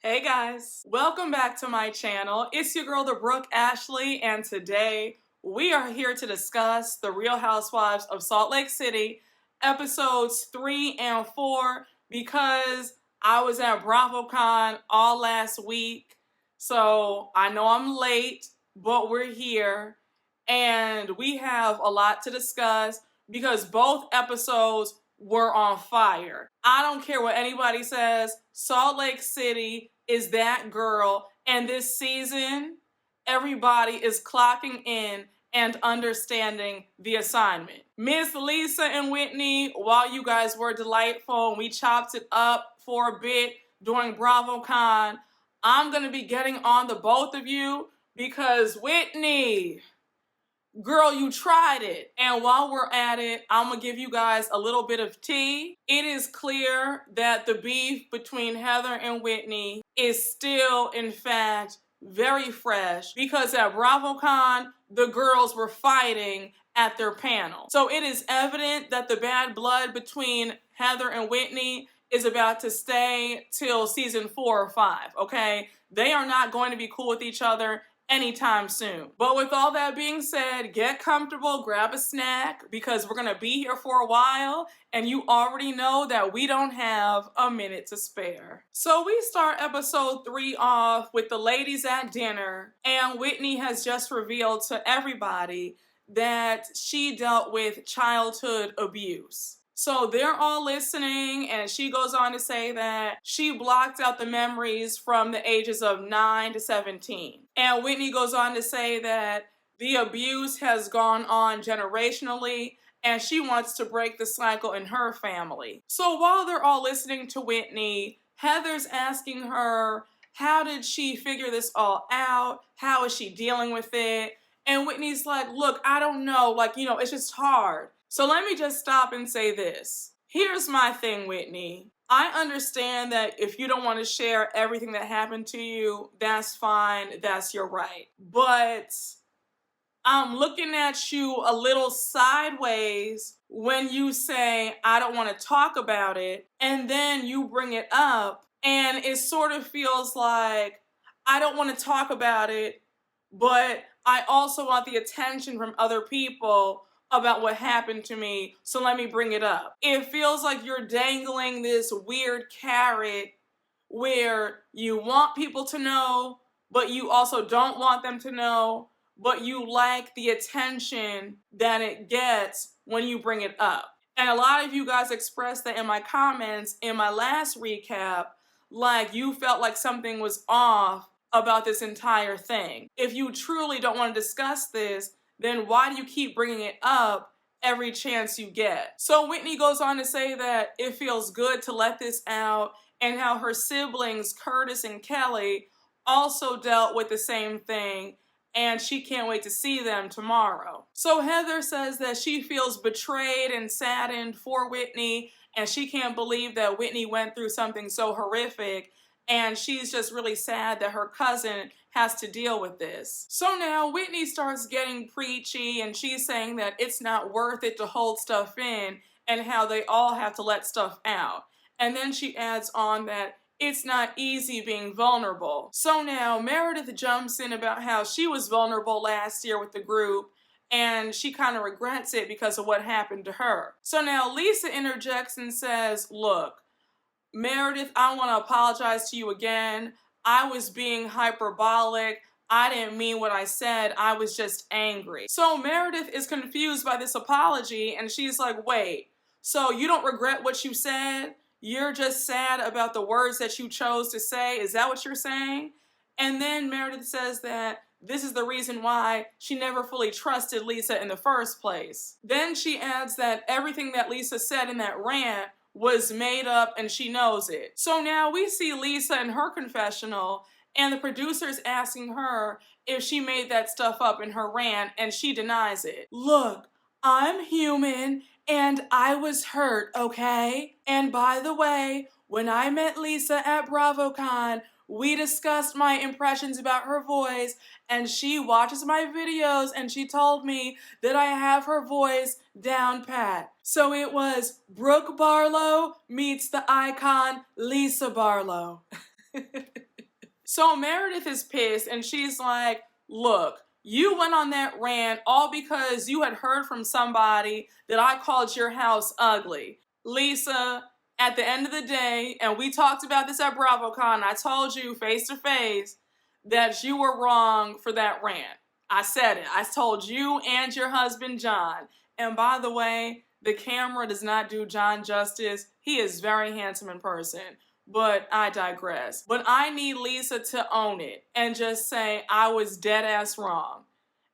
Hey guys, welcome back to my channel. It's your girl, the Brooke Ashley, and today we are here to discuss the Real Housewives of Salt Lake City, episodes 3 and 4, because I was at BravoCon all last week, so I know I'm late, but we're here, and we have a lot to discuss because both episodes were on fire. I don't care what anybody says, Salt Lake City is that girl, and this season everybody is clocking in and understanding the assignment. Miss Lisa and Whitney, while you guys were delightful and we chopped it up for a bit during BravoCon, I'm gonna be getting on the both of you because Whitney, girl, you tried it. And while we're at it, I'm gonna give you guys a little bit of tea. It is clear that the beef between Heather and Whitney is still, in fact, very fresh because at BravoCon, the girls were fighting at their panel. So it is evident that the bad blood between Heather and Whitney is about to stay till season 4 or 5, okay? They are not going to be cool with each other anytime soon. But with all that being said, get comfortable, grab a snack, because we're gonna be here for a while, and you already know that we don't have a minute to spare. So we start episode 3 off with the ladies at dinner, and Whitney has just revealed to everybody that she dealt with childhood abuse. So they're all listening, and she goes on to say that she blocked out the memories from the ages of 9 to 17. And Whitney goes on to say that the abuse has gone on generationally, and she wants to break the cycle in her family. So while they're all listening to Whitney, Heather's asking her, how did she figure this all out? How is she dealing with it? And Whitney's like, look, I don't know, it's just hard. So let me just stop and say this. Here's my thing, Whitney. I understand that if you don't want to share everything that happened to you, that's fine, that's your right. But I'm looking at you a little sideways when you say, I don't want to talk about it, and then you bring it up, and it sort of feels like, I don't want to talk about it, but I also want the attention from other people about what happened to me, so let me bring it up. It feels like you're dangling this weird carrot where you want people to know, but you also don't want them to know, but you like the attention that it gets when you bring it up. And a lot of you guys expressed that in my comments in my last recap, like you felt like something was off about this entire thing. If you truly don't want to discuss this, then why do you keep bringing it up every chance you get? So Whitney goes on to say that it feels good to let this out, and how her siblings, Curtis and Kelly, also dealt with the same thing, and she can't wait to see them tomorrow. So Heather says that she feels betrayed and saddened for Whitney, and she can't believe that Whitney went through something so horrific, and she's just really sad that her cousin has to deal with this. So now Whitney starts getting preachy, and she's saying that it's not worth it to hold stuff in, and how they all have to let stuff out. And then she adds on that it's not easy being vulnerable. So now Meredith jumps in about how she was vulnerable last year with the group, and she kind of regrets it because of what happened to her. So now Lisa interjects and says, look, Meredith, I want to apologize to you again. I was being hyperbolic. I didn't mean what I said. I was just angry. So Meredith is confused by this apology, and she's like, wait, so you don't regret what you said? You're just sad about the words that you chose to say? Is that what you're saying? And then Meredith says that this is the reason why she never fully trusted Lisa in the first place. Then she adds that everything that Lisa said in that rant was made up, and she knows it. So now we see Lisa in her confessional, and the producer's asking her if she made that stuff up in her rant, and she denies it. Look, I'm human, and I was hurt, okay? And by the way, when I met Lisa at BravoCon, we discussed my impressions about her voice, and she watches my videos, and she told me that I have her voice down pat. So it was Brooke Barlow meets the icon Lisa Barlow. So Meredith is pissed and she's like, look, you went on that rant all because you had heard from somebody that I called your house ugly. Lisa, at the end of the day, and we talked about this at BravoCon, I told you face to face that you were wrong for that rant. I said it. I told you and your husband, John. And by the way, the camera does not do John justice. He is very handsome in person. But I digress. But I need Lisa to own it and just say I was dead ass wrong.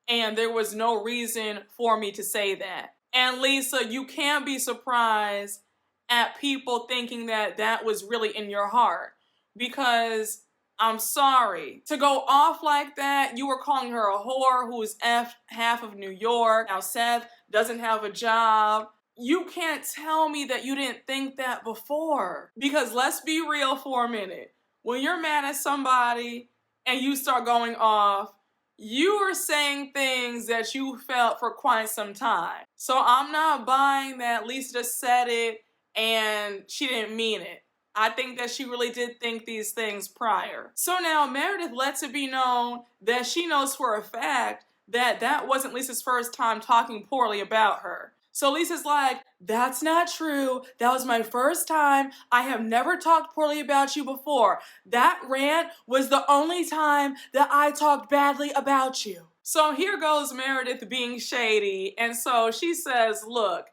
And there was no reason for me to say that. And Lisa, you can't be surprised at people thinking that that was really in your heart. Because I'm sorry. To go off like that, you were calling her a whore who is half of New York. Now Seth doesn't have a job. You can't tell me that you didn't think that before. Because let's be real for a minute. When you're mad at somebody and you start going off, you are saying things that you felt for quite some time. So I'm not buying that Lisa just said it and she didn't mean it. I think that she really did think these things prior. So now Meredith lets it be known that she knows for a fact that that wasn't Lisa's first time talking poorly about her. So Lisa's like, that's not true. That was my first time. I have never talked poorly about you before. That rant was the only time that I talked badly about you. So here goes Meredith being shady. And so she says, look,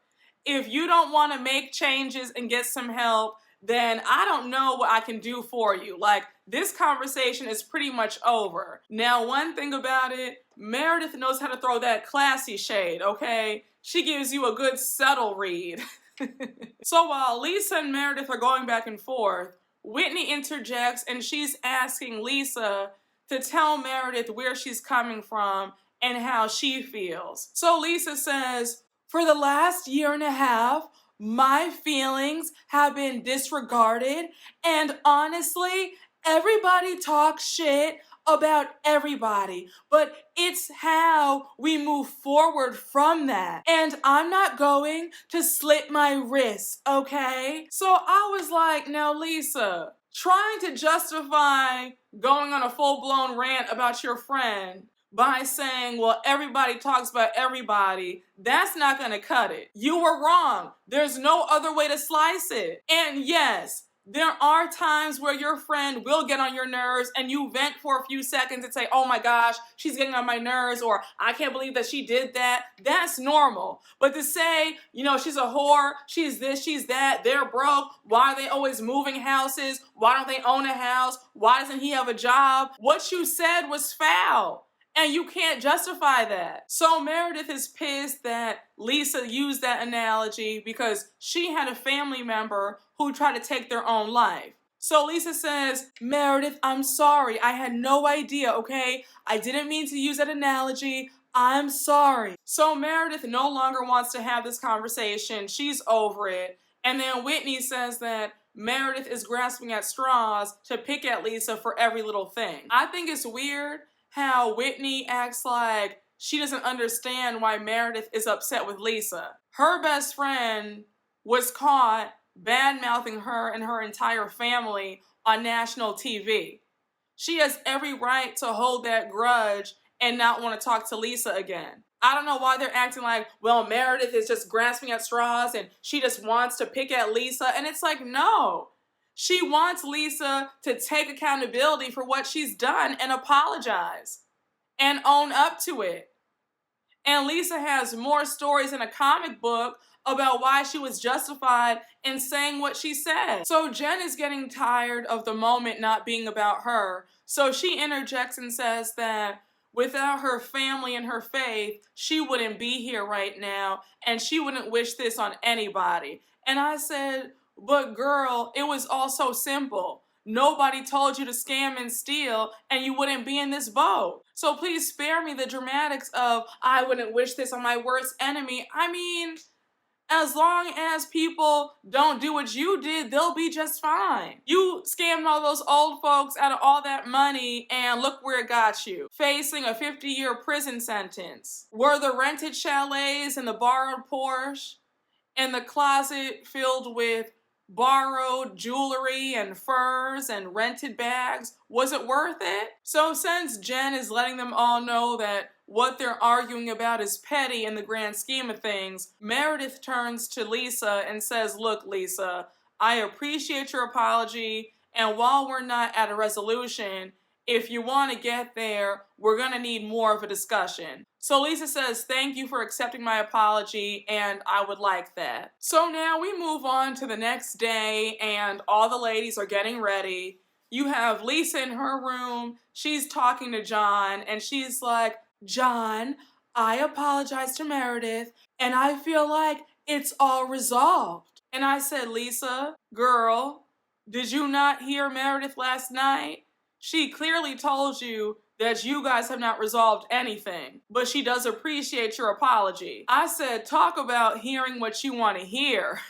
if you don't want to make changes and get some help, then I don't know what I can do for you. Like, this conversation is pretty much over. Now, one thing about it, Meredith knows how to throw that classy shade, okay? She gives you a good subtle read. So while Lisa and Meredith are going back and forth, Whitney interjects and she's asking Lisa to tell Meredith where she's coming from and how she feels. So Lisa says, for the last year and a half, my feelings have been disregarded, and honestly, everybody talks shit about everybody, but it's how we move forward from that. And I'm not going to slit my wrists, okay? So I was like, now Lisa, trying to justify going on a full-blown rant about your friend by saying, well, everybody talks about everybody, that's not gonna cut it. You were wrong. There's no other way to slice it. And yes, there are times where your friend will get on your nerves and you vent for a few seconds and say, oh my gosh, she's getting on my nerves, or I can't believe that she did that. That's normal. But to say, you know, she's a whore, she's this, she's that, they're broke, why are they always moving houses? Why don't they own a house? Why doesn't he have a job? What you said was foul. And you can't justify that. So Meredith is pissed that Lisa used that analogy because she had a family member who tried to take their own life. So Lisa says, Meredith, I'm sorry. I had no idea, okay? I didn't mean to use that analogy. I'm sorry. So Meredith no longer wants to have this conversation. She's over it. And then Whitney says that Meredith is grasping at straws to pick at Lisa for every little thing. I think it's weird how Whitney acts like she doesn't understand why Meredith is upset with Lisa. Her best friend was caught bad-mouthing her and her entire family on national TV. She has every right to hold that grudge and not want to talk to Lisa again. I don't know why they're acting like, well, Meredith is just grasping at straws and she just wants to pick at Lisa. And it's like, no. She wants Lisa to take accountability for what she's done and apologize and own up to it. And Lisa has more stories in a comic book about why she was justified in saying what she said. So Jen is getting tired of the moment not being about her. So she interjects and says that without her family and her faith, she wouldn't be here right now and she wouldn't wish this on anybody. And I said, but girl, it was all so simple. Nobody told you to scam and steal and you wouldn't be in this boat. So please spare me the dramatics of, I wouldn't wish this on my worst enemy. I mean, as long as people don't do what you did, they'll be just fine. You scammed all those old folks out of all that money and look where it got you. Facing a 50-year prison sentence. Were the rented chalets and the borrowed Porsche and the closet filled with borrowed jewelry and furs and rented bags? Was it worth it? So since Jen is letting them all know that what they're arguing about is petty in the grand scheme of things, Meredith turns to Lisa and says, look, Lisa, I appreciate your apology, and while we're not at a resolution, if you want to get there, we're going to need more of a discussion. So Lisa says, thank you for accepting my apology, and I would like that. So now we move on to the next day, and all the ladies are getting ready. You have Lisa in her room. She's talking to John, and she's like, John, I apologize to Meredith, and I feel like it's all resolved. And I said, Lisa, girl, did you not hear Meredith last night? She clearly told you that you guys have not resolved anything, but she does appreciate your apology. I said, talk about hearing what you want to hear.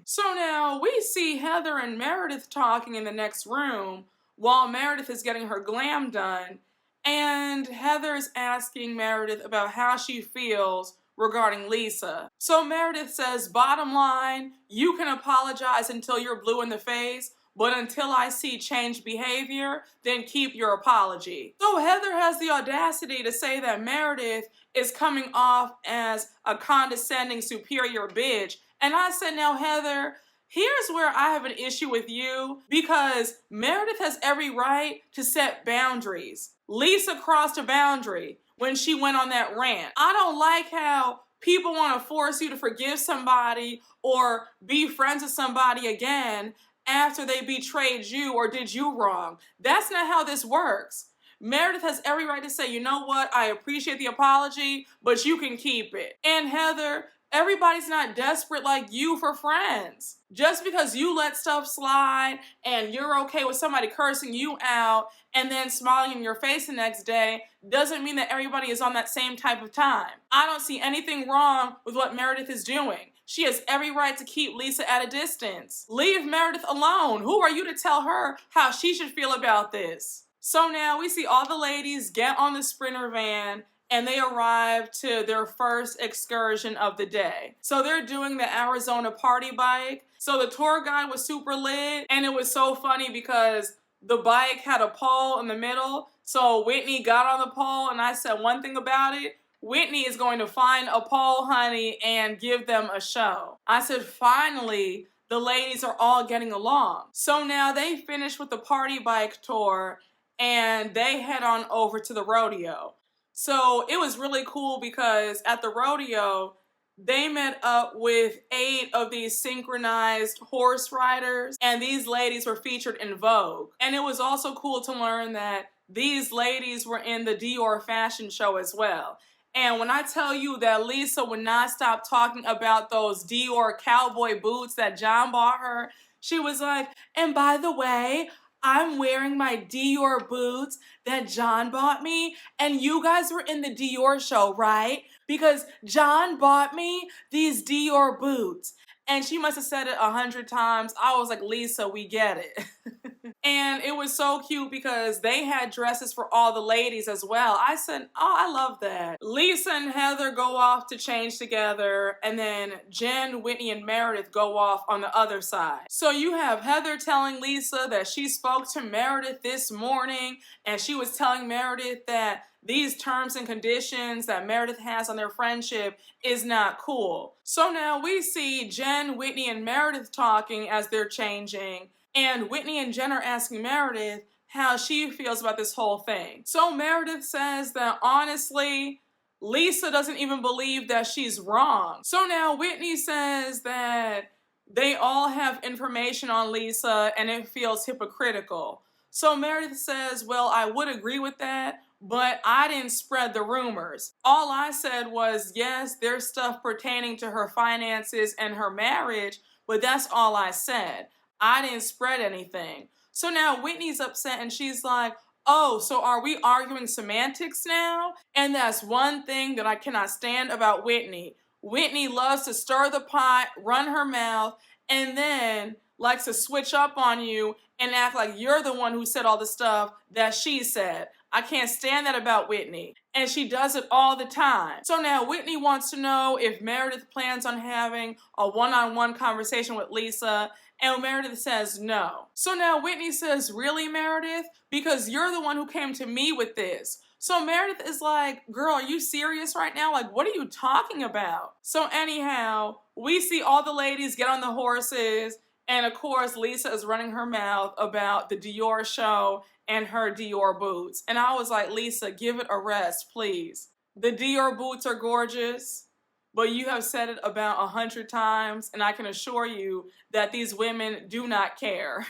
So now we see Heather and Meredith talking in the next room while Meredith is getting her glam done, and Heather is asking Meredith about how she feels regarding Lisa. So Meredith says, bottom line, you can apologize until you're blue in the face, but until I see changed behavior, then keep your apology. So Heather has the audacity to say that Meredith is coming off as a condescending, superior bitch. And I said, now Heather, here's where I have an issue with you, because Meredith has every right to set boundaries. Lisa crossed a boundary when she went on that rant. I don't like how people want to force you to forgive somebody or be friends with somebody again after they betrayed you or did you wrong. That's not how this works. Meredith has every right to say, you know what, I appreciate the apology, but you can keep it. And Heather, everybody's not desperate like you for friends. Just because you let stuff slide and you're okay with somebody cursing you out and then smiling in your face the next day doesn't mean that everybody is on that same type of time. I don't see anything wrong with what Meredith is doing. She has every right to keep Lisa at a distance. Leave Meredith alone. Who are you to tell her how she should feel about this? So now we see all the ladies get on the Sprinter van and they arrive to their first excursion of the day. So they're doing the Arizona party bike. So the tour guide was super lit, and it was so funny because the bike had a pole in the middle. So Whitney got on the pole, and I said one thing about it. Whitney is going to find a pole, honey, and give them a show. I said, finally, the ladies are all getting along. So now they finish with the party bike tour, and they head on over to the rodeo. So it was really cool because at the rodeo, they met up with 8 of these synchronized horse riders, and these ladies were featured in Vogue. And it was also cool to learn that these ladies were in the Dior fashion show as well. And when I tell you that Lisa would not stop talking about those Dior cowboy boots that John bought her, she was like, and by the way, I'm wearing my Dior boots that John bought me, and you guys were in the Dior show, right? Because John bought me these Dior boots. And she must have said it 100 times. I was like, Lisa, we get it. And it was so cute because they had dresses for all the ladies as well. I said, oh, I love that. Lisa and Heather go off to change together, and then Jen, Whitney, and Meredith go off on the other side. So you have Heather telling Lisa that she spoke to Meredith this morning, and she was telling Meredith that these terms and conditions that Meredith has on their friendship is not cool. So now we see Jen, Whitney, and Meredith talking as they're changing, and Whitney and Jen are asking Meredith how she feels about this whole thing. So Meredith says that honestly, Lisa doesn't even believe that she's wrong. So now Whitney says that they all have information on Lisa and it feels hypocritical. So Meredith says, well, I would agree with that, but I didn't spread the rumors. All I said was, yes, there's stuff pertaining to her finances and her marriage, but that's all I said. I didn't spread anything. So now Whitney's upset and she's like, oh, so are we arguing semantics now? And that's one thing that I cannot stand about Whitney. Whitney loves to stir the pot, run her mouth, and then likes to switch up on you and act like you're the one who said all the stuff that she said. I can't stand that about Whitney. And she does it all the time. So now Whitney wants to know if Meredith plans on having a one-on-one conversation with Lisa, and Meredith says no. So now Whitney says, really, Meredith? Because you're the one who came to me with this. So Meredith is like, girl, are you serious right now? Like, what are you talking about? So anyhow, we see all the ladies get on the horses, and of course, Lisa is running her mouth about the Dior show and her Dior boots. And I was like, Lisa, give it a rest, please. The Dior boots are gorgeous, but you have said it about 100 times, and I can assure you that these women do not care.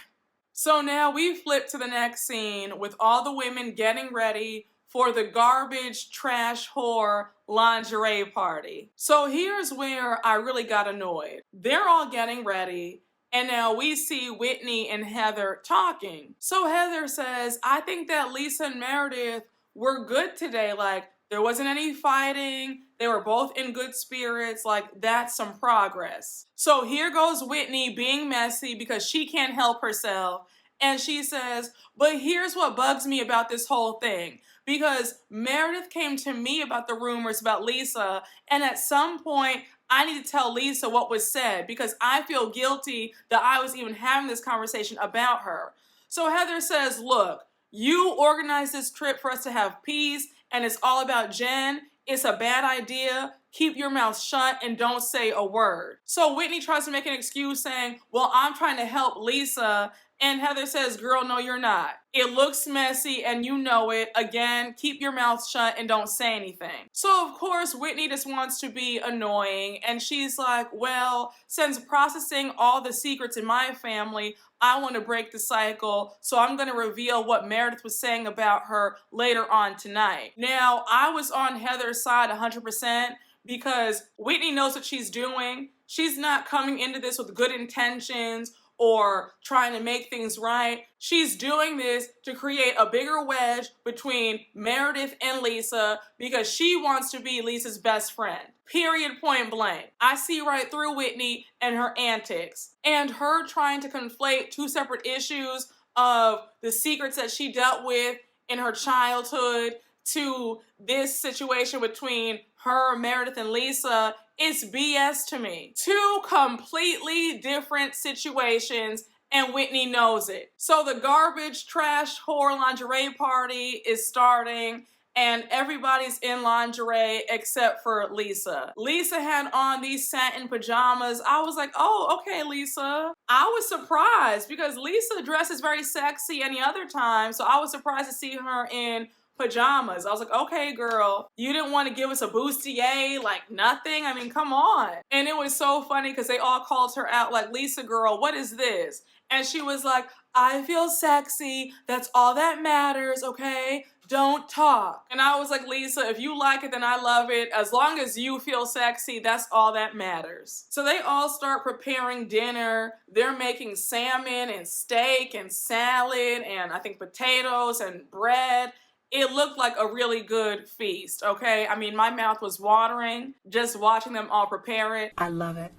So now we flip to the next scene with all the women getting ready for the garbage, trash, whore lingerie party. So here's where I really got annoyed. They're all getting ready, and now we see Whitney and Heather talking. So Heather says, I think that Lisa and Meredith were good today. Like, there wasn't any fighting. They were both in good spirits. Like, that's some progress. So here goes Whitney being messy because she can't help herself. And she says, but here's what bugs me about this whole thing. Because Meredith came to me about the rumors about Lisa, and at some point, I need to tell Lisa what was said because I feel guilty that I was even having this conversation about her. So Heather says, look, you organized this trip for us to have peace, and it's all about Jen. It's a bad idea. Keep your mouth shut and don't say a word. So Whitney tries to make an excuse saying, well, I'm trying to help Lisa. And Heather says, girl, no, you're not. It looks messy and you know it. Again, keep your mouth shut and don't say anything. So of course, Whitney just wants to be annoying. And she's like, well, since processing all the secrets in my family, I want to break the cycle. So I'm going to reveal what Meredith was saying about her later on tonight. Now, I was on Heather's side 100% because Whitney knows what she's doing. She's not coming into this with good intentions or trying to make things right. She's doing this to create a bigger wedge between Meredith and Lisa because she wants to be Lisa's best friend. Period, point blank. I see right through Whitney and her antics and her trying to conflate two separate issues of the secrets that she dealt with in her childhood to this situation between her, Meredith, and Lisa. It's BS to me. Two completely different situations, and Whitney knows it. So the garbage, trash, whore lingerie party is starting, and everybody's in lingerie except for Lisa. Lisa had on these satin pajamas. I was like, oh, okay, Lisa. I was surprised because Lisa dresses very sexy any other time, so I was surprised to see her in pajamas. I was like, okay, girl, you didn't want to give us a bustier, like nothing? I mean, come on. And it was so funny because they all called her out like, Lisa, girl, what is this? And she was like, I feel sexy. That's all that matters, okay? Don't talk. And I was like, Lisa, if you like it, then I love it. As long as you feel sexy, that's all that matters. So they all start preparing dinner. They're making salmon and steak and salad and I think potatoes and bread. It looked like a really good feast, okay? I mean, my mouth was watering just watching them all prepare it. I love it.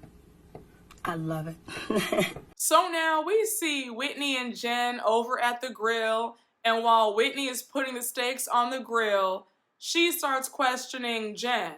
I love it. So now we see Whitney and Jen over at the grill, and while Whitney is putting the steaks on the grill, she starts questioning Jen.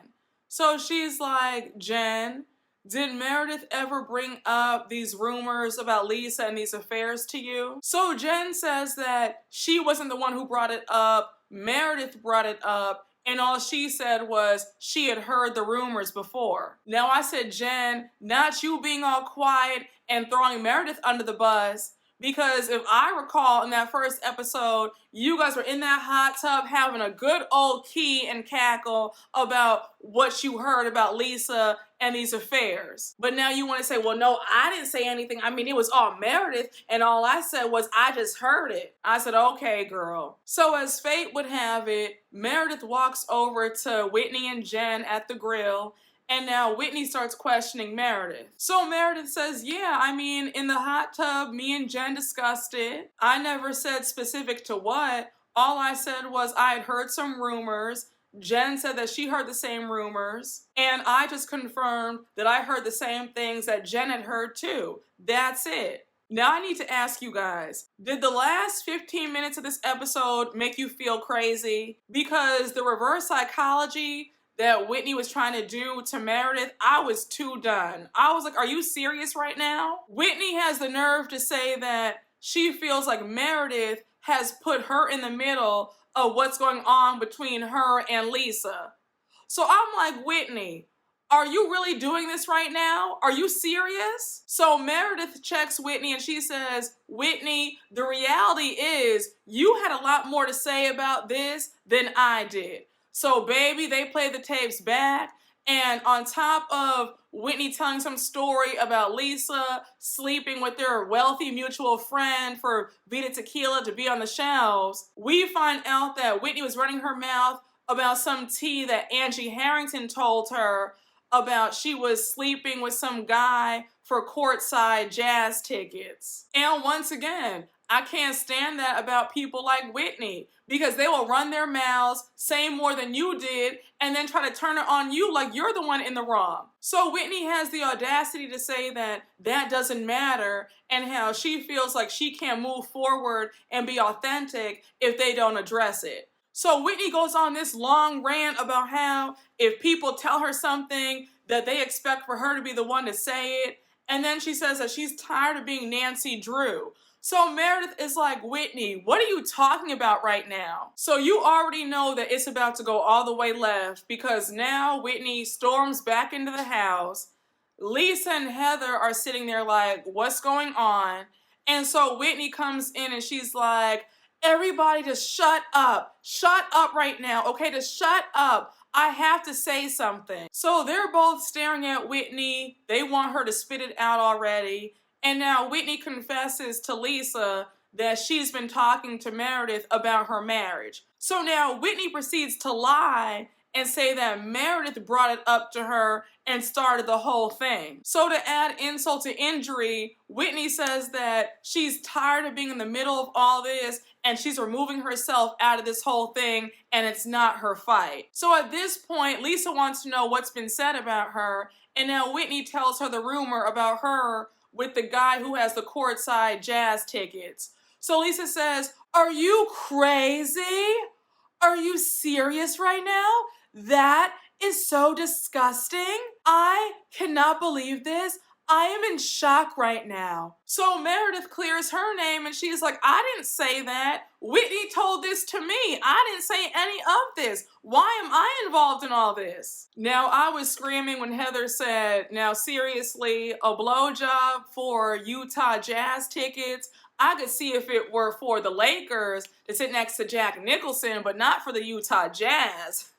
So she's like, Jen, did Meredith ever bring up these rumors about Lisa and these affairs to you? So Jen says that she wasn't the one who brought it up. Meredith brought it up, and all she said was she had heard the rumors before. Now I said, Jen, not you being all quiet and throwing Meredith under the bus, because if I recall in that first episode, you guys were in that hot tub having a good old key and cackle about what you heard about Lisa and these affairs. But now you want to say, well, no, I didn't say anything. I mean, it was all Meredith, and all I said was I just heard it. I said, okay, girl. So as fate would have it, Meredith walks over to Whitney and Jen at the grill, and now Whitney starts questioning Meredith. So Meredith says, yeah, I mean, in the hot tub, me and Jen discussed it. I never said specific to what. All I said was I had heard some rumors. Jen said that she heard the same rumors. And I just confirmed that I heard the same things that Jen had heard too. That's it. Now I need to ask you guys, did the last 15 minutes of this episode make you feel crazy? Because the reverse psychology that Whitney was trying to do to Meredith, I was too done. I was like, are you serious right now? Whitney has the nerve to say that she feels like Meredith has put her in the middle of what's going on between her and Lisa. So I'm like, Whitney, are you really doing this right now? Are you serious? So Meredith checks Whitney and she says, Whitney, the reality is you had a lot more to say about this than I did. So baby, they play the tapes back, and on top of Whitney telling some story about Lisa sleeping with their wealthy mutual friend for Vita Tequila to be on the shelves, we find out that Whitney was running her mouth about some tea that Angie Harrington told her about she was sleeping with some guy for courtside jazz tickets. And once again, I can't stand that about people like Whitney, because they will run their mouths, say more than you did, and then try to turn it on you like you're the one in the wrong. So Whitney has the audacity to say that that doesn't matter, and how she feels like she can't move forward and be authentic if they don't address it. So Whitney goes on this long rant about how if people tell her something, that they expect for her to be the one to say it. And then she says that she's tired of being Nancy Drew. So Meredith is like, Whitney, what are you talking about right now? So you already know that it's about to go all the way left, because now Whitney storms back into the house. Lisa and Heather are sitting there like, what's going on? And so Whitney comes in and she's like, everybody just shut up. Shut up right now, okay? Just shut up. I have to say something. So they're both staring at Whitney. They want her to spit it out already. And now Whitney confesses to Lisa that she's been talking to Meredith about her marriage. So now Whitney proceeds to lie and say that Meredith brought it up to her and started the whole thing. So to add insult to injury, Whitney says that she's tired of being in the middle of all this and she's removing herself out of this whole thing, and it's not her fight. So at this point, Lisa wants to know what's been said about her, and now Whitney tells her the rumor about her with the guy who has the courtside jazz tickets. So Lisa says, are you crazy? Are you serious right now? That is so disgusting. I cannot believe this. I am in shock right now. So Meredith clears her name and she's like, I didn't say that. Whitney told this to me. I didn't say any of this. Why am I involved in all this? Now, I was screaming when Heather said, now seriously, a blowjob for Utah Jazz tickets? I could see if it were for the Lakers to sit next to Jack Nicholson, but not for the Utah Jazz.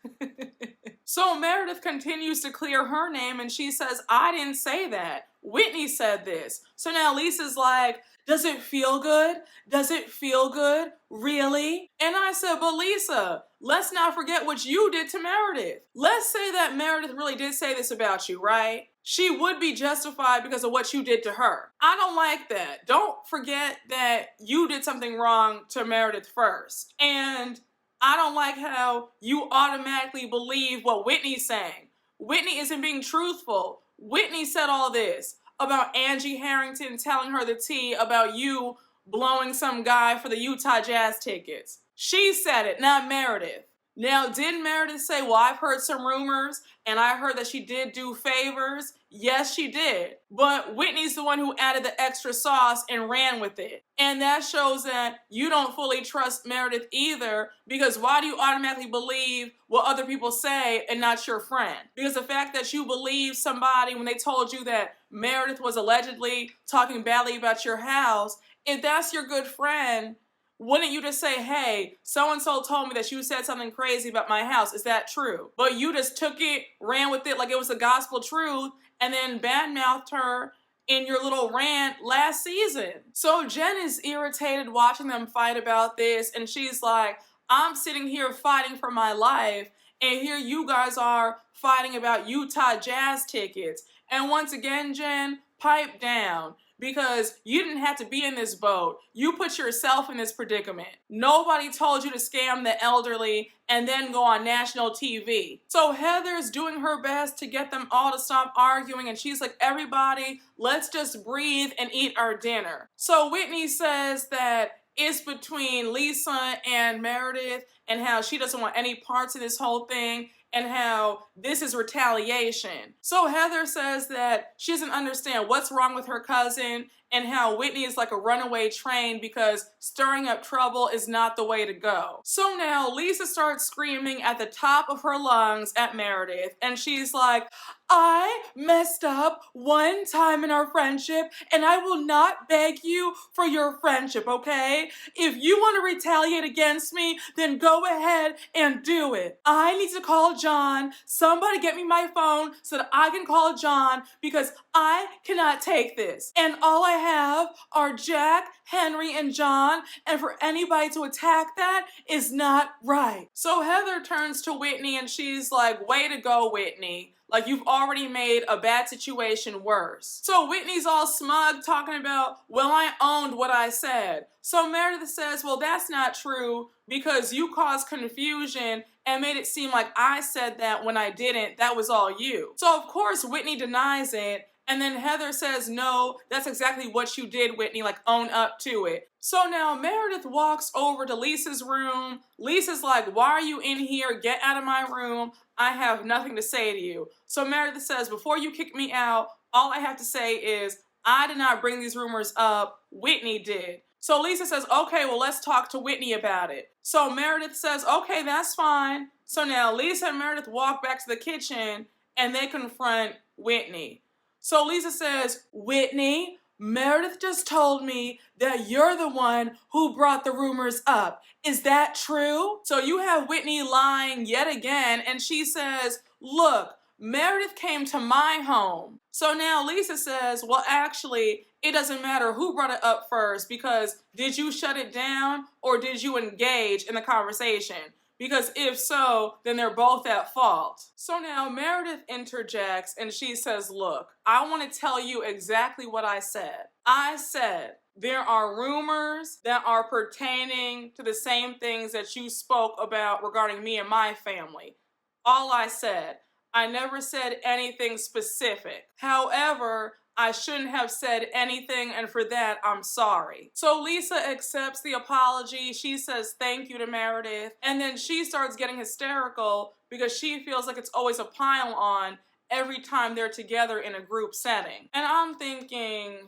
So Meredith continues to clear her name and she says, I didn't say that. Whitney said this. So now Lisa's like, does it feel good? Does it feel good? Really? And I said, but Lisa, let's not forget what you did to Meredith. Let's say that Meredith really did say this about you, right? She would be justified because of what you did to her. I don't like that. Don't forget that you did something wrong to Meredith first. And I don't like how you automatically believe what Whitney's saying. Whitney isn't being truthful. Whitney said all this about Angie Harrington telling her the tea about you blowing some guy for the Utah Jazz tickets. She said it, not Meredith. Now, did Meredith say, well, I've heard some rumors and I heard that she did do favors? Yes, she did. But Whitney's the one who added the extra sauce and ran with it. And that shows that you don't fully trust Meredith either, because why do you automatically believe what other people say and not your friend? Because the fact that you believe somebody when they told you that Meredith was allegedly talking badly about your house, if that's your good friend, wouldn't you just say, hey, so-and-so told me that you said something crazy about my house. Is that true? But you just took it, ran with it like it was the gospel truth, and then badmouthed her in your little rant last season. So Jen is irritated watching them fight about this, and she's like, I'm sitting here fighting for my life, and here you guys are fighting about Utah Jazz tickets. And once again, Jen, pipe down. because you didn't have to be in this boat. You put yourself in this predicament. Nobody told you to scam the elderly and then go on national TV. So Heather's doing her best to get them all to stop arguing, and she's like, everybody, let's just breathe and eat our dinner. So Whitney says that it's between Lisa and Meredith, and how she doesn't want any parts of this whole thing, and how this is retaliation. So Heather says that she doesn't understand what's wrong with her cousin, and how Whitney is like a runaway train because stirring up trouble is not the way to go. So now Lisa starts screaming at the top of her lungs at Meredith, and she's like, I messed up one time in our friendship, and I will not beg you for your friendship, okay? If you want to retaliate against me, then go ahead and do it. I need to call John. Somebody get me my phone so that I can call John, because I cannot take this. And all I have are Jack, Henry, and John, and for anybody to attack that is not right. So Heather turns to Whitney and she's like, way to go, Whitney. Like, you've already made a bad situation worse. So Whitney's all smug talking about, well, I owned what I said. So Meredith says, well, that's not true because you caused confusion and made it seem like I said that when I didn't. That was all you. So of course Whitney denies it. And then Heather says, no, that's exactly what you did, Whitney, like own up to it. So now Meredith walks over to Lisa's room. Lisa's like, why are you in here? Get out of my room. I have nothing to say to you. So Meredith says, before you kick me out, all I have to say is, I did not bring these rumors up. Whitney did. So Lisa says, okay, well, let's talk to Whitney about it. So Meredith says, okay, that's fine. So now Lisa and Meredith walk back to the kitchen and they confront Whitney. So Lisa says, Whitney, Meredith just told me that you're the one who brought the rumors up. Is that true? So you have Whitney lying yet again, and she says, look, Meredith came to my home. So now Lisa says, well, actually, it doesn't matter who brought it up first, because did you shut it down or did you engage in the conversation? Because if so, then they're both at fault. So now Meredith interjects and she says, look, I want to tell you exactly what I said. I said, there are rumors that are pertaining to the same things that you spoke about regarding me and my family. All I said. I never said anything specific. However, I shouldn't have said anything, and for that, I'm sorry. So Lisa accepts the apology. She says thank you to Meredith, and then she starts getting hysterical because she feels like it's always a pile on every time they're together in a group setting. And I'm thinking,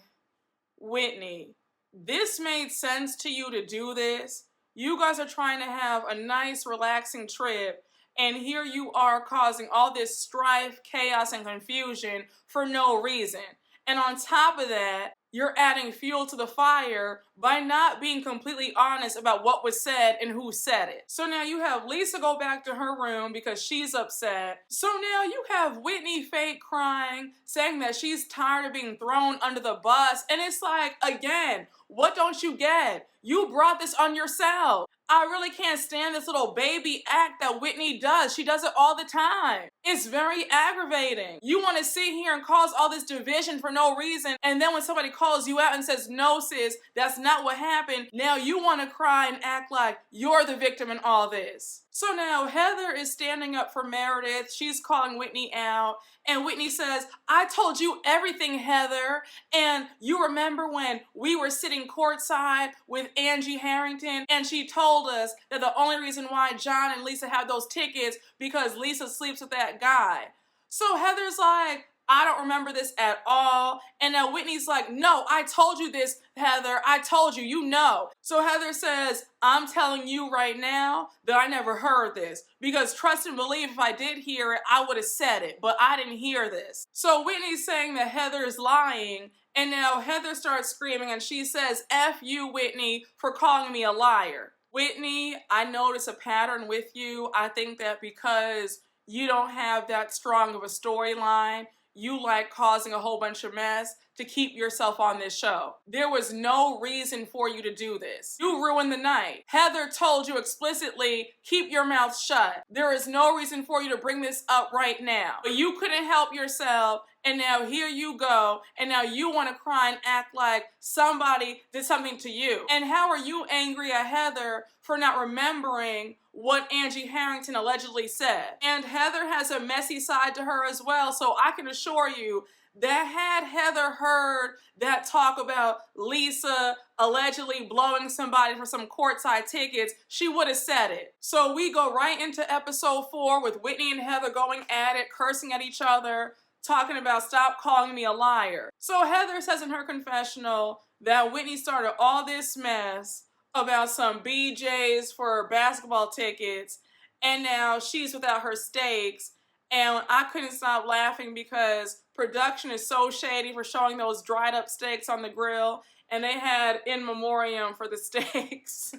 Whitney, this made sense to you to do this? You guys are trying to have a nice, relaxing trip, and here you are causing all this strife, chaos, and confusion for no reason. And on top of that, you're adding fuel to the fire by not being completely honest about what was said and who said it. So now you have Lisa go back to her room because she's upset. So now you have Whitney fake crying, saying that she's tired of being thrown under the bus. And it's like, again, what don't you get? You brought this on yourself. I really can't stand this little baby act that Whitney does. She does it all the time. It's very aggravating. You want to sit here and cause all this division for no reason, and then when somebody calls you out and says, no sis, that's not what happened, now you want to cry and act like you're the victim in all this. So now Heather is standing up for Meredith. She's calling Whitney out, and Whitney says, I told you everything, Heather, and you remember when we were sitting courtside with Angie Harrington, and she told us that the only reason why John and Lisa have those tickets because Lisa sleeps with that guy. So Heather's like, I don't remember this at all. And now Whitney's like, no, I told you this, Heather. I told you, you know. So Heather says, I'm telling you right now that I never heard this. Because trust and believe, if I did hear it, I would have said it. But I didn't hear this. So Whitney's saying that Heather is lying. And now Heather starts screaming and she says, F you, Whitney, for calling me a liar. Whitney, I notice a pattern with you. I think that because you don't have that strong of a storyline, you like causing a whole bunch of mess. to keep yourself on this show. There was no reason for you to do this. You ruined the night. Heather told you explicitly, keep your mouth shut. There is no reason for you to bring this up right now. But you couldn't help yourself, and now here you go, and now you want to cry and act like somebody did something to you. And how are you angry at Heather for not remembering what Angie Harrington allegedly said? And Heather has a messy side to her as well, so I can assure you that had Heather heard that talk about Lisa allegedly blowing somebody for some courtside tickets, she would have said it. So we go right into episode 4 with Whitney and Heather going at it, cursing at each other, talking about stop calling me a liar. So Heather says in her confessional that Whitney started all this mess about some BJs for basketball tickets, and now she's without her steaks. And I couldn't stop laughing because production is so shady for showing those dried up steaks on the grill, and they had in memoriam for the steaks.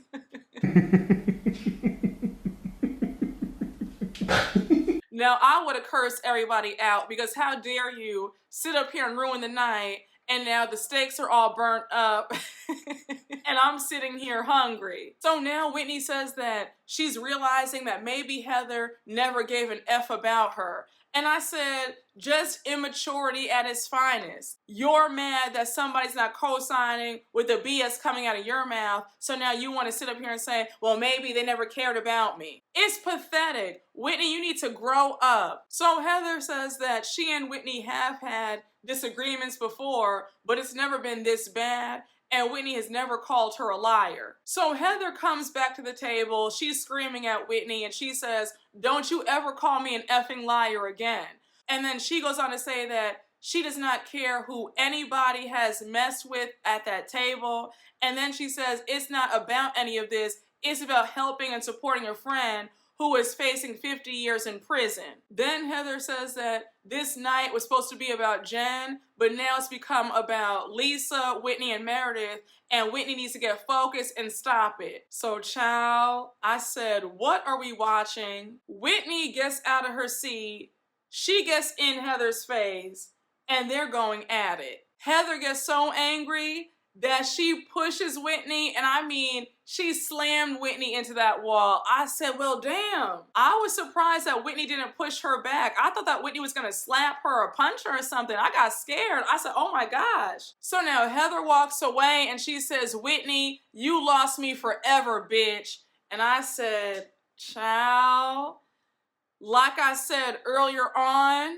Now, I would have cursed everybody out because how dare you sit up here and ruin the night, and now the steaks are all burnt up and I'm sitting here hungry. So now Whitney says that she's realizing that maybe Heather never gave an F about her. And I said, just immaturity at its finest. You're mad that somebody's not co-signing with the BS coming out of your mouth, so now you want to sit up here and say, well, maybe they never cared about me. It's pathetic. Whitney, you need to grow up. So Heather says that she and Whitney have had disagreements before, but it's never been this bad, and Whitney has never called her a liar. So Heather comes back to the table, she's screaming at Whitney, and she says, don't you ever call me an effing liar again. And then she goes on to say that she does not care who anybody has messed with at that table. And then she says, it's not about any of this, it's about helping and supporting a friend who is facing 50 years in prison. Then Heather says that this night was supposed to be about Jen, but now it's become about Lisa, Whitney, and Meredith, and Whitney needs to get focused and stop it. So, child, I said, what are we watching? Whitney gets out of her seat, she gets in Heather's face, and they're going at it. Heather gets so angry that she pushes Whitney, and I mean, she slammed Whitney into that wall. I said, well, damn. I was surprised that Whitney didn't push her back. I thought that Whitney was gonna slap her or punch her or something. I got scared. I said, oh my gosh. So now Heather walks away and she says, Whitney, you lost me forever, bitch. And I said, child, like I said earlier on,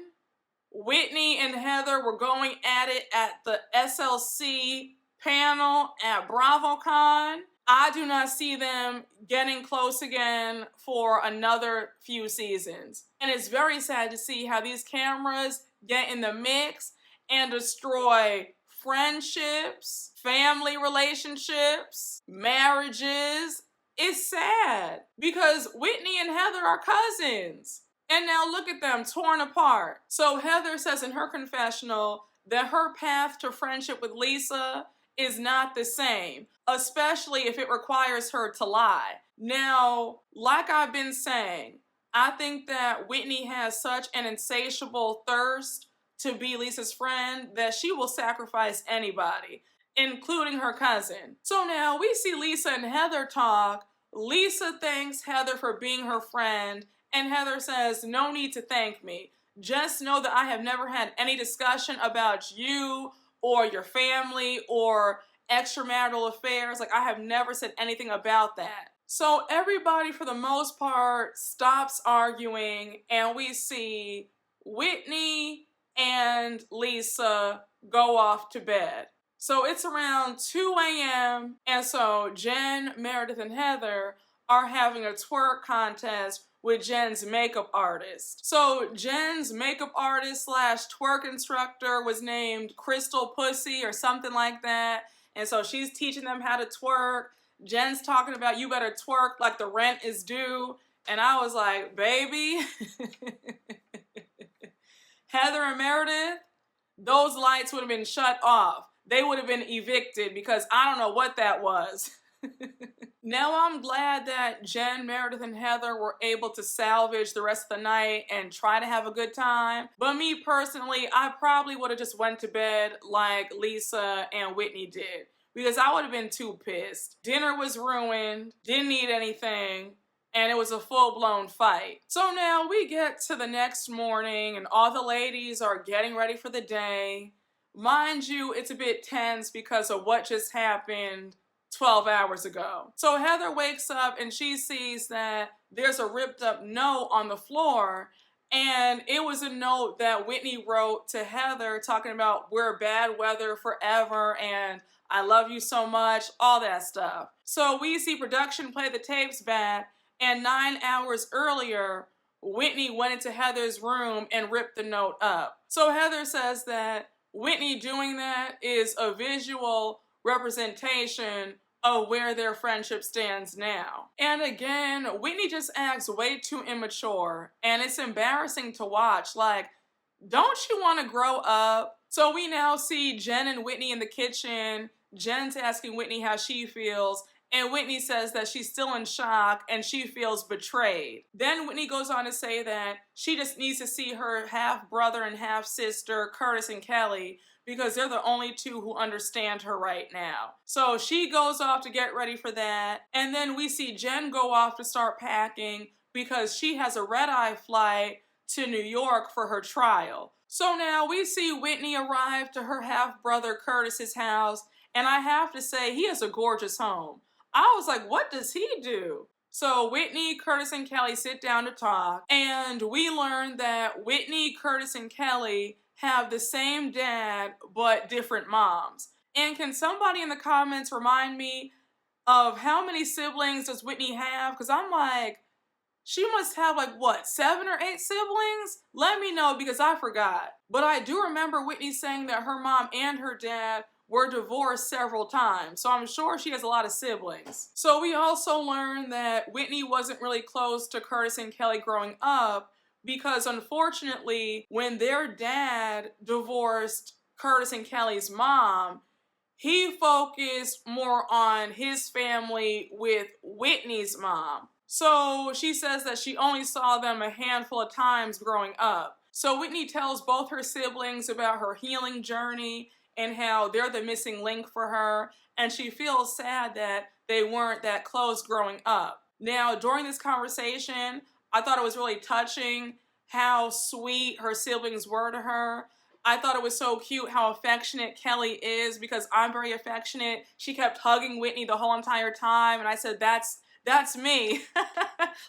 Whitney and Heather were going at it at the SLC panel at BravoCon. I do not see them getting close again for another few seasons. And it's very sad to see how these cameras get in the mix and destroy friendships, family relationships, marriages. It's sad because Whitney and Heather are cousins. And now look at them torn apart. So Heather says in her confessional that her path to friendship with Lisa is not the same, especially if it requires her to lie. Now, like I've been saying, I think that Whitney has such an insatiable thirst to be Lisa's friend that she will sacrifice anybody, including her cousin. So now we see Lisa and Heather talk. Lisa thanks Heather for being her friend, and Heather says, no need to thank me. Just know that I have never had any discussion about you or your family or extramarital affairs. Like, I have never said anything about that. So everybody, for the most part, stops arguing, and we see Whitney and Lisa go off to bed. So it's around 2 a.m., and so Jen, Meredith, and Heather are having a twerk contest with Jen's makeup artist. So Jen's makeup artist slash twerk instructor was named Crystal Pussy or something like that. And so she's teaching them how to twerk. Jen's talking about you better twerk like the rent is due. And I was like, baby. Heather and Meredith, those lights would have been shut off. They would have been evicted because I don't know what that was. Now I'm glad that Jen, Meredith, and Heather were able to salvage the rest of the night and try to have a good time. But me personally, I probably would have just went to bed like Lisa and Whitney did, because I would have been too pissed. Dinner was ruined, didn't eat anything, and it was a full-blown fight. So now we get to the next morning and all the ladies are getting ready for the day. Mind you, it's a bit tense because of what just happened 12 hours ago. So Heather wakes up and she sees that there's a ripped up note on the floor, and it was a note that Whitney wrote to Heather talking about we're bad weather forever and I love you so much, all that stuff. So we see production play the tapes back, and 9 hours earlier, Whitney went into Heather's room and ripped the note up. So Heather says that Whitney doing that is a visual representation of where their friendship stands now. And again, Whitney just acts way too immature, and it's embarrassing to watch. Like, don't you want to grow up? So we now see Jen and Whitney in the kitchen. Jen's asking Whitney how she feels, and Whitney says that she's still in shock and she feels betrayed. Then Whitney goes on to say that she just needs to see her half-brother and half-sister, Curtis and Kelly, because they're the only two who understand her right now. So she goes off to get ready for that, and then we see Jen go off to start packing because she has a red-eye flight to New York for her trial. So now we see Whitney arrive to her half-brother Curtis's house, and I have to say, he has a gorgeous home. I was like, what does he do? So Whitney, Curtis, and Kelly sit down to talk, and we learn that Whitney, Curtis, and Kelly have the same dad, but different moms. And can somebody in the comments remind me of how many siblings does Whitney have? Because I'm like, she must have like, what, 7 or 8 siblings? Let me know because I forgot. But I do remember Whitney saying that her mom and her dad were divorced several times, so I'm sure she has a lot of siblings. So we also learned that Whitney wasn't really close to Curtis and Kelly growing up, because unfortunately, when their dad divorced Curtis and Kelly's mom, he focused more on his family with Whitney's mom. So she says that she only saw them a handful of times growing up. So Whitney tells both her siblings about her healing journey and how they're the missing link for her, and she feels sad that they weren't that close growing up. Now, during this conversation, I thought it was really touching how sweet her siblings were to her. I thought it was so cute how affectionate Kelly is, because I'm very affectionate. She kept hugging Whitney the whole entire time, and I said, that's me.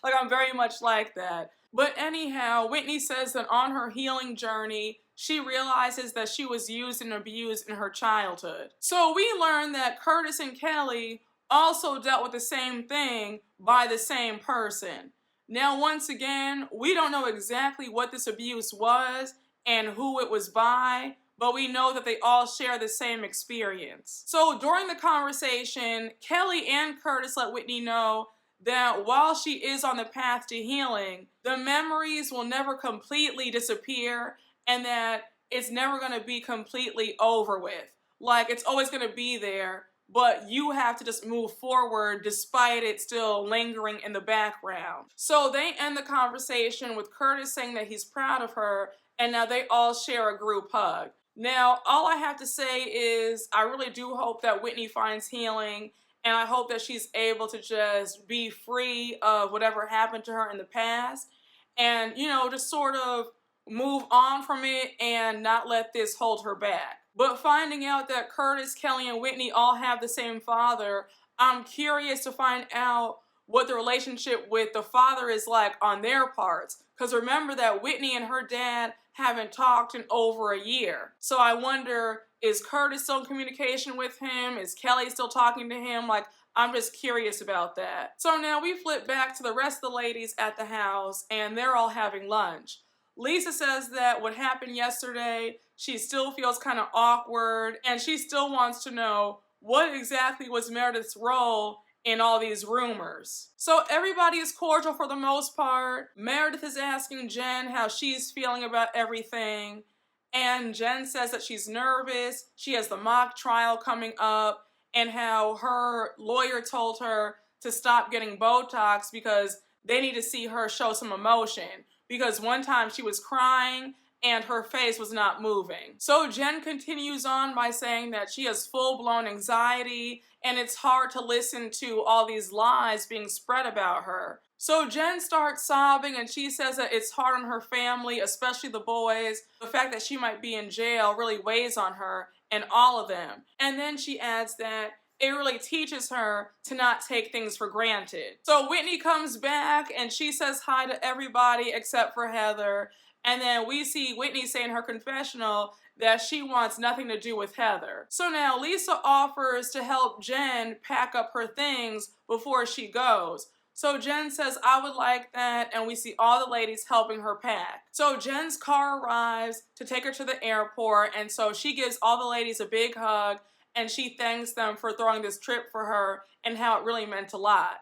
Like, I'm very much like that. But anyhow, Whitney says that on her healing journey, she realizes that she was used and abused in her childhood. So we learned that Curtis and Kelly also dealt with the same thing by the same person. Now, once again, we don't know exactly what this abuse was and who it was by, but we know that they all share the same experience. So during the conversation, Kelly and Curtis let Whitney know that while she is on the path to healing, the memories will never completely disappear, and that it's never going to be completely over with. Like, it's always going to be there, but you have to just move forward despite it still lingering in the background. So they end the conversation with Curtis saying that he's proud of her, and now they all share a group hug. Now, all I have to say is I really do hope that Whitney finds healing, and I hope that she's able to just be free of whatever happened to her in the past, and, you know, just sort of move on from it and not let this hold her back. But finding out that Curtis, Kelly, and Whitney all have the same father, I'm curious to find out what the relationship with the father is like on their parts. Because remember that Whitney and her dad haven't talked in over a year. So I wonder, is Curtis still in communication with him? Is Kelly still talking to him? Like, I'm just curious about that. So now we flip back to the rest of the ladies at the house, and they're all having lunch. Lisa says that what happened yesterday, she still feels kind of awkward, and she still wants to know what exactly was Meredith's role in all these rumors. So everybody is cordial for the most part. Meredith is asking Jen how she's feeling about everything, and Jen says that she's nervous, she has the mock trial coming up, and how her lawyer told her to stop getting Botox because they need to see her show some emotion. Because one time she was crying and her face was not moving. So Jen continues on by saying that she has full-blown anxiety and it's hard to listen to all these lies being spread about her. So Jen starts sobbing and she says that it's hard on her family, especially the boys. The fact that she might be in jail really weighs on her and all of them. And then she adds that it really teaches her to not take things for granted. So Whitney comes back and she says hi to everybody except for Heather. And then we see Whitney say in her confessional that she wants nothing to do with Heather. So now Lisa offers to help Jen pack up her things before she goes. So Jen says, I would like that, and we see all the ladies helping her pack. So Jen's car arrives to take her to the airport, and so she gives all the ladies a big hug, and she thanks them for throwing this trip for her and how it really meant a lot.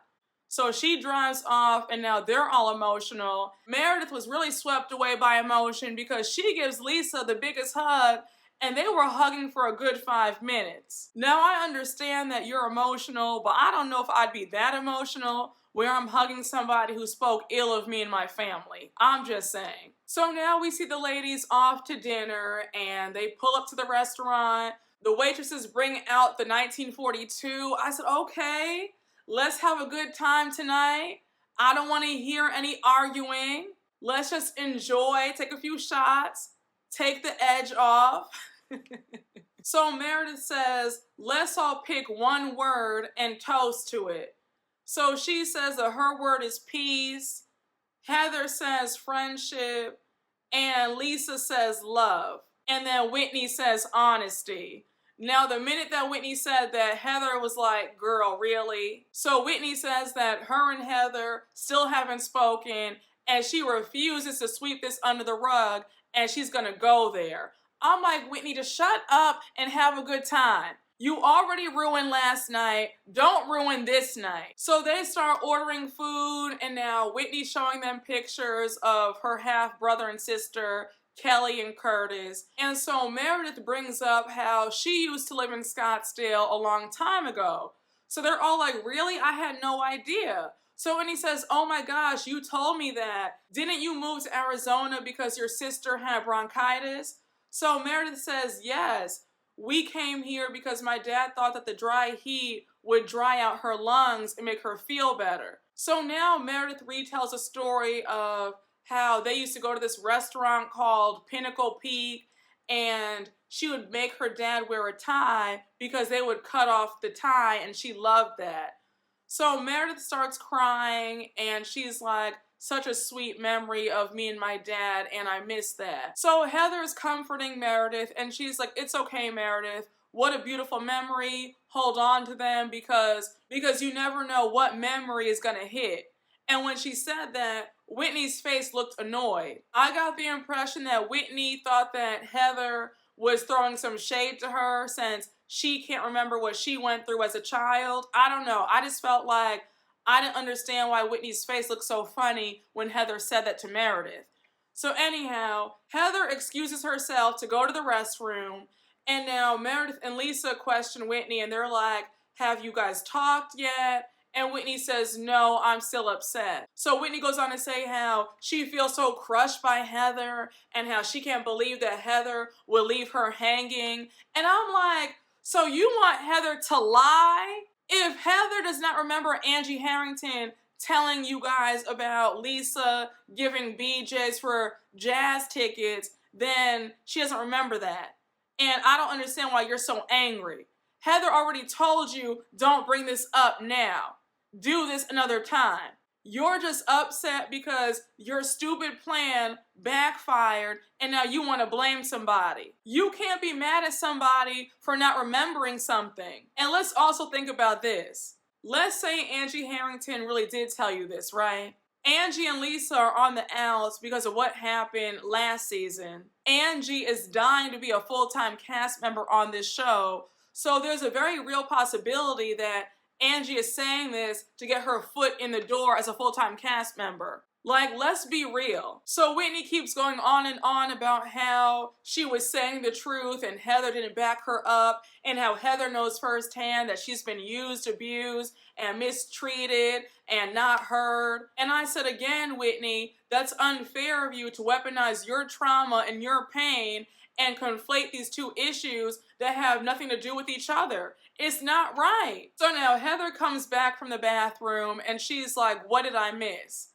So she drives off and now they're all emotional. Meredith was really swept away by emotion because she gives Lisa the biggest hug and they were hugging for a good 5 minutes. Now I understand that you're emotional, but I don't know if I'd be that emotional where I'm hugging somebody who spoke ill of me and my family. I'm just saying. So now we see the ladies off to dinner and they pull up to the restaurant. The waitresses bring out the 1942. I said, okay. Let's have a good time tonight. I don't want to hear any arguing. Let's just enjoy, take a few shots, take the edge off. So Meredith says, let's all pick one word and toast to it. So she says that her word is peace. Heather says friendship. And Lisa says love. And then Whitney says honesty. Now, the minute that Whitney said that, Heather was like, girl, really? So Whitney says that her and Heather still haven't spoken and she refuses to sweep this under the rug and she's gonna go there. I'm like, Whitney, just shut up and have a good time. You already ruined last night. Don't ruin this night. So they start ordering food and now Whitney's showing them pictures of her half brother and sister, Kelly and Curtis. And so Meredith brings up how she used to live in Scottsdale a long time ago. So they're all like, really? I had no idea. So when he says, oh my gosh, you told me that. Didn't you move to Arizona because your sister had bronchitis? So Meredith says, yes. We came here because my dad thought that the dry heat would dry out her lungs and make her feel better. So now Meredith retells a story of how they used to go to this restaurant called Pinnacle Peak and she would make her dad wear a tie because they would cut off the tie and she loved that. So Meredith starts crying and she's like, such a sweet memory of me and my dad and I miss that. So Heather's comforting Meredith and she's like, it's okay, Meredith. What a beautiful memory. Hold on to them because you never know what memory is gonna hit. And when she said that, Whitney's face looked annoyed. I got the impression that Whitney thought that Heather was throwing some shade to her since she can't remember what she went through as a child. I don't know. I just felt like I didn't understand why Whitney's face looked so funny when Heather said that to Meredith. So anyhow, Heather excuses herself to go to the restroom and now Meredith and Lisa question Whitney and they're like, have you guys talked yet? And Whitney says, no, I'm still upset. So Whitney goes on to say how she feels so crushed by Heather and how she can't believe that Heather will leave her hanging. And I'm like, so you want Heather to lie? If Heather does not remember Angie Harrington telling you guys about Lisa giving BJs for jazz tickets, then she doesn't remember that. And I don't understand why you're so angry. Heather already told you, don't bring this up now. Do this another time. You're just upset because your stupid plan backfired and now you want to blame somebody. You can't be mad at somebody for not remembering something. And let's also think about this. Let's say Angie Harrington really did tell you this, right? Angie and Lisa are on the outs because of what happened last season. Angie is dying to be a full-time cast member on this show. So there's a very real possibility that Angie is saying this to get her foot in the door as a full-time cast member. Like, let's be real. So Whitney keeps going on and on about how she was saying the truth and Heather didn't back her up, and how Heather knows firsthand that she's been used, abused, and mistreated and not heard. And I said again, Whitney, that's unfair of you to weaponize your trauma and your pain and conflate these two issues that have nothing to do with each other. It's not right. So now Heather comes back from the bathroom and she's like, what did I miss?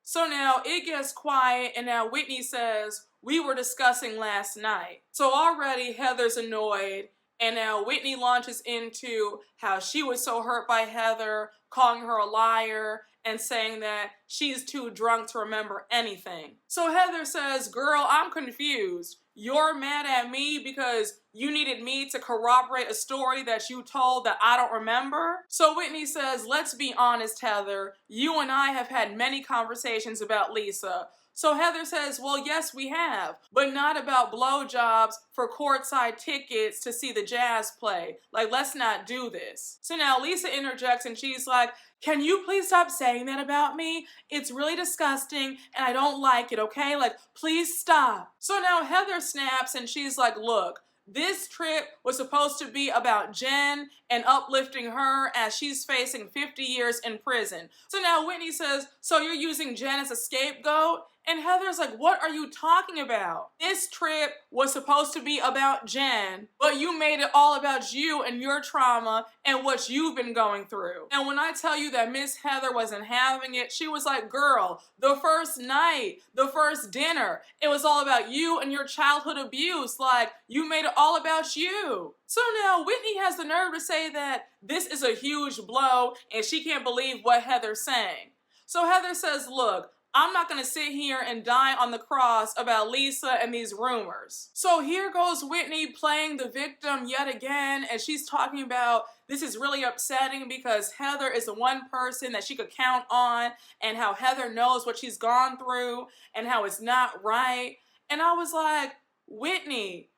So now it gets quiet and now Whitney says, we were discussing last night. So already Heather's annoyed, and now Whitney launches into how she was so hurt by Heather, calling her a liar and saying that she's too drunk to remember anything. So Heather says, girl, I'm confused. You're mad at me because you needed me to corroborate a story that you told that I don't remember? So Whitney says, let's be honest, Heather. You and I have had many conversations about Lisa. So Heather says, well, yes, we have, but not about blowjobs for courtside tickets to see the Jazz play. Like, let's not do this. So now Lisa interjects and she's like, can you please stop saying that about me? It's really disgusting and I don't like it, okay? Like, please stop. So now Heather snaps and she's like, look, this trip was supposed to be about Jen and uplifting her as she's facing 50 years in prison. So now Whitney says, so you're using Jen as a scapegoat? And Heather's like, what are you talking about? This trip was supposed to be about Jen, but you made it all about you and your trauma and what you've been going through. And when I tell you that Miss Heather wasn't having it, she was like, girl, the first night, the first dinner, it was all about you and your childhood abuse. Like, you made it all about you. So now Whitney has the nerve to say that this is a huge blow and she can't believe what Heather's saying. So Heather says, look, I'm not going to sit here and die on the cross about Lisa and these rumors. So here goes Whitney playing the victim yet again, and she's talking about this is really upsetting because Heather is the one person that she could count on, and how Heather knows what she's gone through and how it's not right. And I was like, Whitney,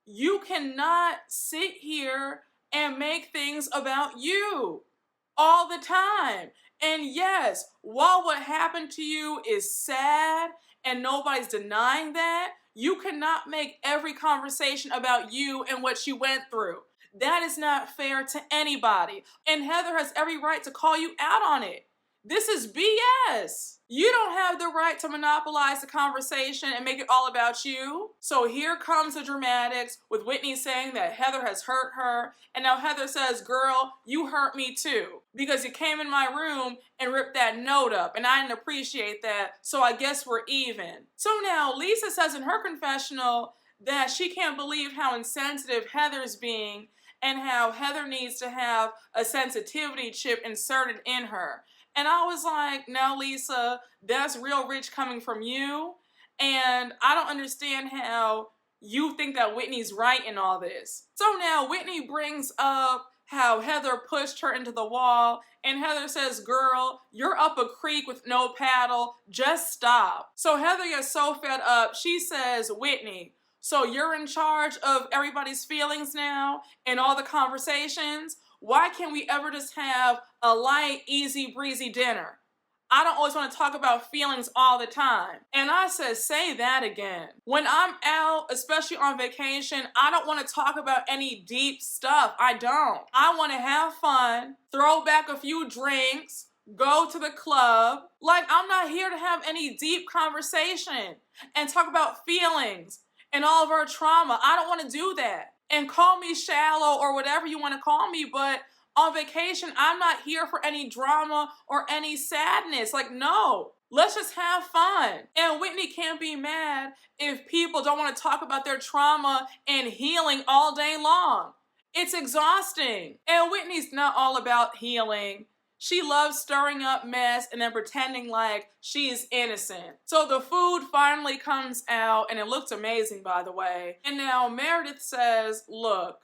you cannot sit here and make things about you all the time. And yes, while what happened to you is sad and nobody's denying that, you cannot make every conversation about you and what you went through. That is not fair to anybody. And Heather has every right to call you out on it. This is BS. You don't have the right to monopolize the conversation and make it all about you. So here comes the dramatics with Whitney saying that Heather has hurt her. And now Heather says, girl, you hurt me too. Because you came in my room and ripped that note up. And I didn't appreciate that. So I guess we're even. So now Lisa says in her confessional that she can't believe how insensitive Heather's being and how Heather needs to have a sensitivity chip inserted in her. And I was like, now, Lisa, that's real rich coming from you. And I don't understand how you think that Whitney's right in all this. So now Whitney brings up how Heather pushed her into the wall. And Heather says, girl, you're up a creek with no paddle. Just stop. So Heather gets so fed up. She says, Whitney, so you're in charge of everybody's feelings now and all the conversations? Why can't we ever just have a light, easy, breezy dinner? I don't always want to talk about feelings all the time. And I said, say that again. When I'm out, especially on vacation, I don't want to talk about any deep stuff. I don't. I want to have fun, throw back a few drinks, go to the club. Like, I'm not here to have any deep conversation and talk about feelings and all of our trauma. I don't want to do that. And call me shallow or whatever you want to call me, but on vacation, I'm not here for any drama or any sadness. Like, no, let's just have fun. And Whitney can't be mad if people don't want to talk about their trauma and healing all day long. It's exhausting. And Whitney's not all about healing. She loves stirring up mess and then pretending like she's innocent. So the food finally comes out, and it looks amazing, by the way. And now Meredith says, look,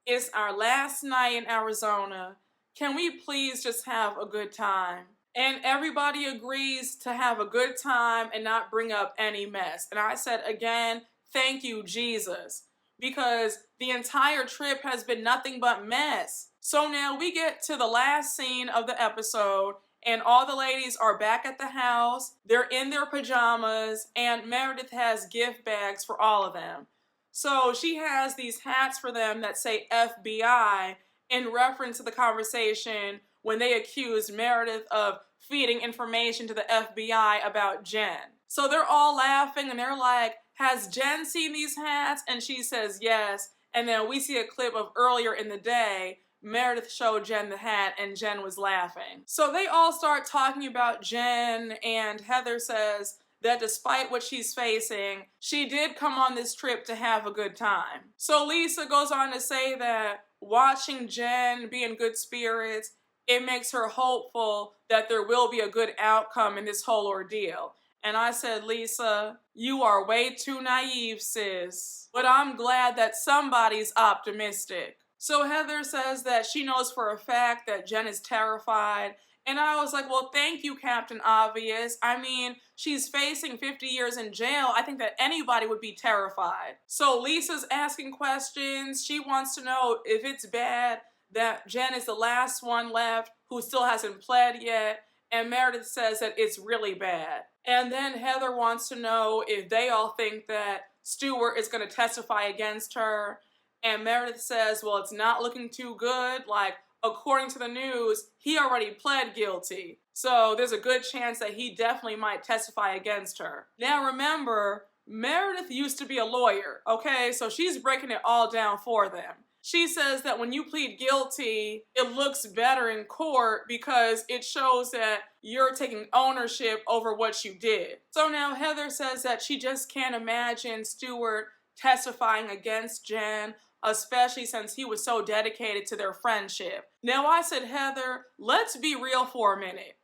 it's our last night in Arizona. Can we please just have a good time? And everybody agrees to have a good time and not bring up any mess. And I said again, thank you, Jesus. Because the entire trip has been nothing but mess. So now we get to the last scene of the episode, and all the ladies are back at the house. They're in their pajamas, and Meredith has gift bags for all of them. So she has these hats for them that say FBI in reference to the conversation when they accused Meredith of feeding information to the FBI about Jen. So they're all laughing and they're like, has Jen seen these hats? And she says yes. And then we see a clip of earlier in the day, Meredith showed Jen the hat and Jen was laughing. So they all start talking about Jen, and Heather says that despite what she's facing, she did come on this trip to have a good time. So Lisa goes on to say that watching Jen be in good spirits, it makes her hopeful that there will be a good outcome in this whole ordeal. And I said, Lisa, you are way too naive, sis. But I'm glad that somebody's optimistic. So Heather says that she knows for a fact that Jen is terrified. And I was like, well, thank you, Captain Obvious. I mean, she's facing 50 years in jail. I think that anybody would be terrified. So Lisa's asking questions. She wants to know if it's bad that Jen is the last one left who still hasn't pled yet. And Meredith says that it's really bad. And then Heather wants to know if they all think that Stewart is going to testify against her. And Meredith says, well, it's not looking too good. Like, according to the news, he already pled guilty. So there's a good chance that he definitely might testify against her. Now remember, Meredith used to be a lawyer, okay? So she's breaking it all down for them. She says that when you plead guilty, it looks better in court because it shows that you're taking ownership over what you did. So now Heather says that she just can't imagine Stewart testifying against Jen, especially since he was so dedicated to their friendship. Now I said, Heather, let's be real for a minute.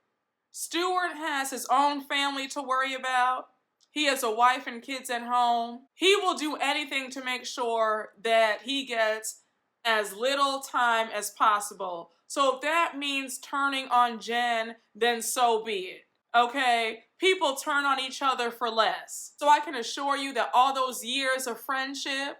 Stewart has his own family to worry about. He has a wife and kids at home. He will do anything to make sure that he gets as little time as possible. So if that means turning on Jen, then so be it. Okay? People turn on each other for less. So I can assure you that all those years of friendship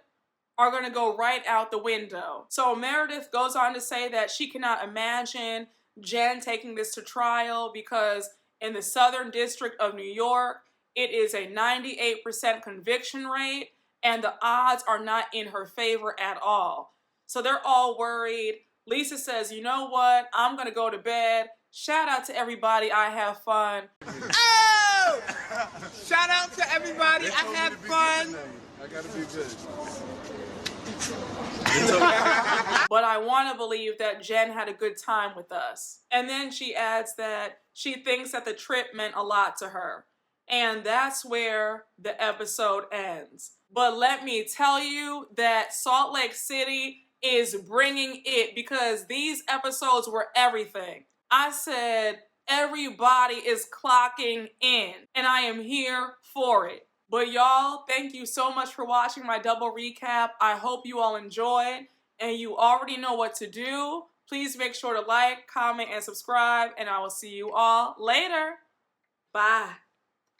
are going to go right out the window. So Meredith goes on to say that she cannot imagine Jen taking this to trial because in the Southern District of New York, it is a 98% conviction rate and the odds are not in her favor at all. So they're all worried. Lisa says, you know what? I'm going to go to bed. Shout out to everybody. I have fun. Oh! Shout out to everybody. I had fun. I gotta be good. But I want to believe that Jen had a good time with us. And then she adds that she thinks that the trip meant a lot to her. And that's where the episode ends. But let me tell you that Salt Lake City is bringing it because these episodes were everything. I said everybody is clocking in and I am here for it. But y'all, thank you so much for watching my double recap. I hope you all enjoyed and you already know what to do. Please make sure to like, comment, and subscribe, and I will see you all later. Bye.